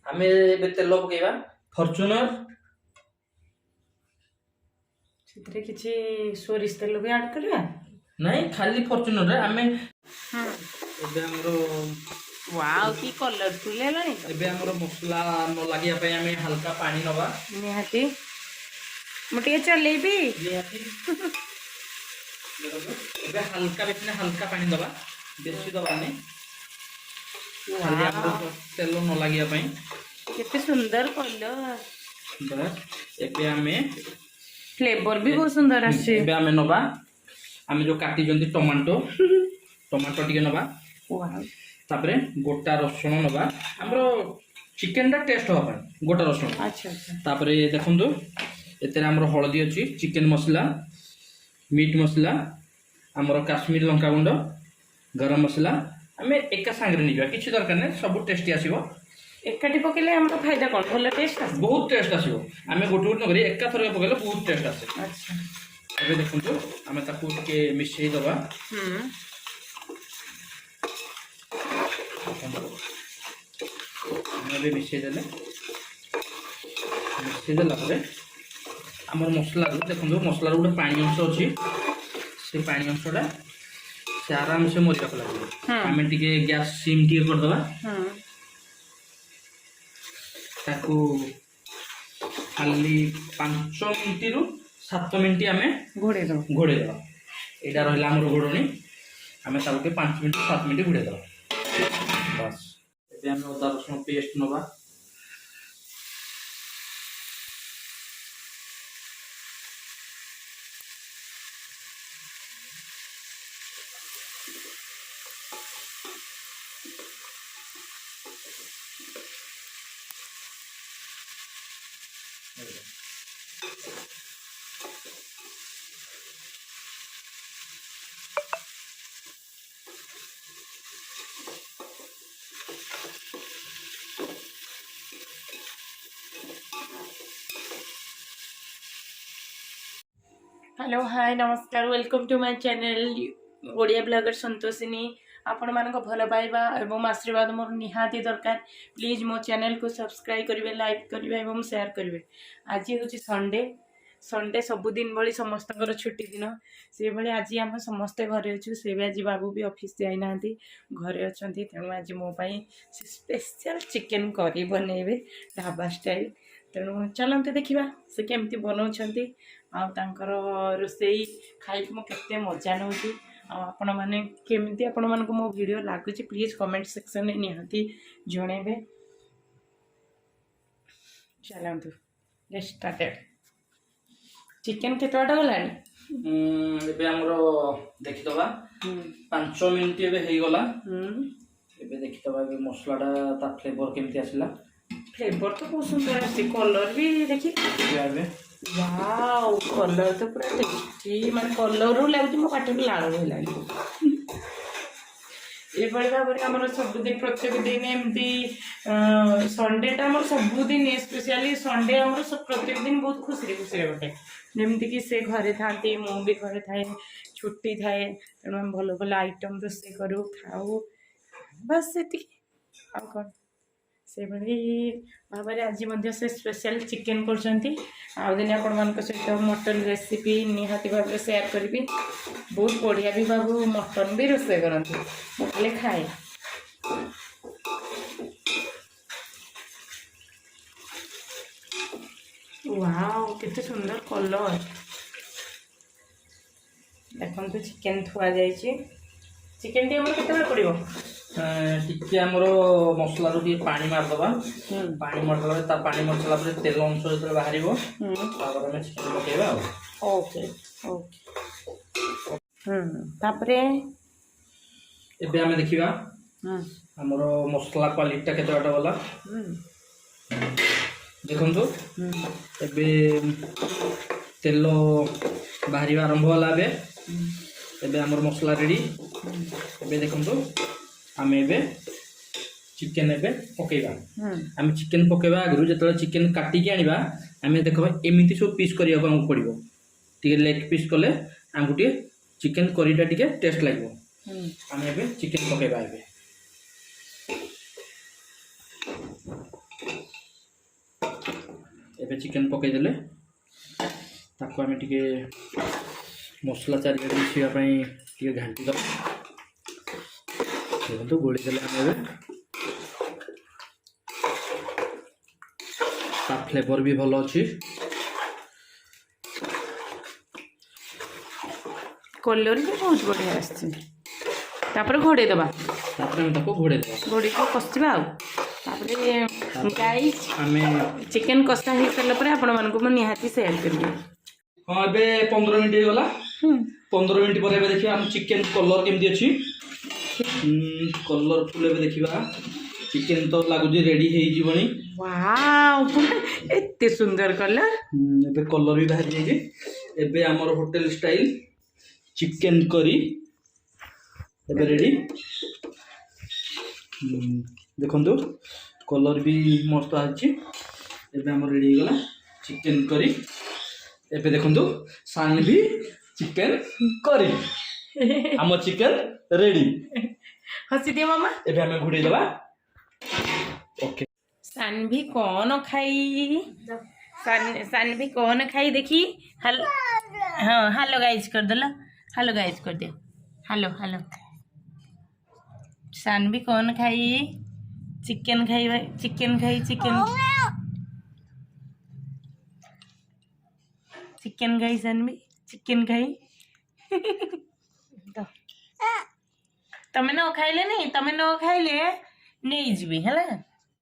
आमे एबे तेल पकेबा फॉर्च्यूनर ସେଥିରେ କିଛି ସୋରିଷ ତେଲ ବି ଆଡ୍ କରିବା नहीं खाली फॉर्च्यूनर रे आमे हाँ एबे हमरो वाओ की कलरफुल हेलानी एबे हमरो मसला न लागिया पे आमे हल्का पानी नबा निहाती मुटिए चलेबी निहाती देखो एबे हल्का बेसने हल्का पानी दबा बेसी दबा नहीं खाली हमरो तेल न लागिया पे केते सुंदर कलर बस एबे आमे फ्लेवर भी बहुत सुंदर आछे एबे आमे नबा आमे जो काटी जंती टमाटो टमाटो टिके नबा वाओ तापरे गोटा रसुन नबा हमरो चिकन टा टेस्ट होबा गोटा रसुन अच्छा अच्छा तापरे देखंतु एतेरे हमरो हळदी अछि चिकन मसला मीट मसला हमरो काश्मीर लंका गुंड गरम मसला आमे एका संगरे निबा किछि दरकार नै सब टेस्टी आसीबो एकाठी पकेले हमरो फायदा कोन भलो टेस्ट आछे बहुत टेस्ट आसीबो आमे गोटे गोटे नकरी एका थरे पकेले बहुत टेस्ट आसे अच्छा एबे देखंतु आमे ताकू के मिसई दबा आमे मिसई देले मिसई देला परे हमर मसला देखंतु मसला रो पानी अंश अछि से पानी अंशटा से आराम से मरिया को लागो आमे टिके गैस सिम टिके कर दबा ताकू खाली 5 मिनिट रु 7 मिनिट आमे घोड़े दो एटा रहला हमर घोड़नी आमे ताकू के 5 मिनिट 7 मिनिट घोड़े दो बस एबे आमे अदा रसुन पेस्ट नबा हेलो हाय नमस्कार welcome to my channel Odia blogger Santoshini आपण मानक भल पाइबा एवं आशीर्वाद मोर निहाती दरकार प्लीज मो चैनल को सब्सक्राइब करेंगे लाइक करेंगे एवं शेयर करेंगे आज हूँ संडे संडे सबुदिन भली समस्त छुट्टी दिन से भाई आज आम समस्ते घरे अच्छु से भी आज बाबू भी ऑफिस जाई ना घरे अच्छा तेणु आज मोपाई स्पेशल चिकेन करी बनइबे ढाबा स्टाइल तेणु चलते देखा से केमती बनाऊँच आर रोसई खाई मुझे मजा नौ आपण मैंने केमती आपण मानक मो वीडियो लगुच प्लीज कमेंट सेक्शन में निहाती जनइबे चलतु स्टार्टेड चिकेन केते बाटा गलानी एबे हमरो देखि दबा 5 मिनिट एबे हेई गला एबे देखि दबा एबे मसलाटा ता फ्लेवर केमती आसिला फ्लेवर तो बहुत सुंदर आसी कलर भी देखि एबे वाओ कलर तो पूरा टेस्टी माने कलर रो लागु मो पाटे लाळ होइलानी ए बड़ी भाव में सबुदिन प्रत्येक दिन एमती संडेटा आम सबुदिन स्पेशली संडे आम प्रत्येक दिन बहुत खुशी खुशी गोटे जमीक कि से घरे था मुझे घरे थाए छुट्टी थाए तेणु आम भल भल आइटम रोषे करूँ खाऊ बस से कौन से भाव में आज से स्पेशल चिकेन कर दिन आपण सहित मटन रेसिपी निहाती भाव में शेयर करी बहुत बढ़िया भी बाबू मटन भी रोषे करते मुझे खाए वाओ कितने सुंदर कलर देखो तो चिकेन थुआ जाइए चिकेन टी केते पड़ो टिके हमरो मसला रो टिके पानी मार दबा पानी मार दबा ता पानी मसला पर तेल अंश जते बाहरिबो तापर हम चिकेन पकेबा ओके ओके तापरे एबे हम देखिबा हमरो मसला क्वालिटी केते बाटा वाला देखंतु एबे तेल बाहरिबा आरंभ होला एबे हमर मसला रेडी एबे देखंतु आमे एबे चिकेन एबे पकेबा आमे चिकेन पकेबा आगरु जतले चिकेन काटी के आनिबा आमे देखबा एमिति सब पीस करिया को हमको पड़िबो टिके लेग पीस कले हमको टिके चिकेन करीटा टिके टेस्ट लागबो आमे एबे चिकेन पकेबा एबे एबे चिकन पकईदेले ताको आम टे मसला चारिपटे मिसाई टे घाटी दब देखो गोलीदेले आम ए फ्लेवर भी भल अच्छी कलर भी बहुत बढ़िया आसपर घोड़े दबा घोड़े घोड़ी को कषा गाई चिकेन कषा हो सारापर आपण मानक निहाती सेयार करेंगे। हाँ ए 15 मिनट हो गला 15 मिनट पर देखिए आम चिकेन कलर केमती अच्छी कलरफुल ए देखा चिकेन तो लगुच रेडी हो वाव एते सुंदर कलर एबे कलर भी बाहर जाइए एबे आमर होटल स्टाइल चिकेन करी एबे रेडी देखो कलर भी मस्त आछि एबे आमर रेडी हो गला चिकेन करी एबे देखो सानवी चिकेन करी आम चिकेन रेडी हसी दिए मामा एबे हमें घुड़े देबा ओके सानवी कौन खाई सानवी कौन खाई देखी हल हाँ हेलो गाइज कर दला हेलो गाइज कर दे हेलो हेलो सानवी कौन खाई चिकन खाई भाई चिकन खाई चिकन चिकन खाई सानवी चिकन खाई तमें न खाइले नहीं तमें न खाइले नहीं जीवी है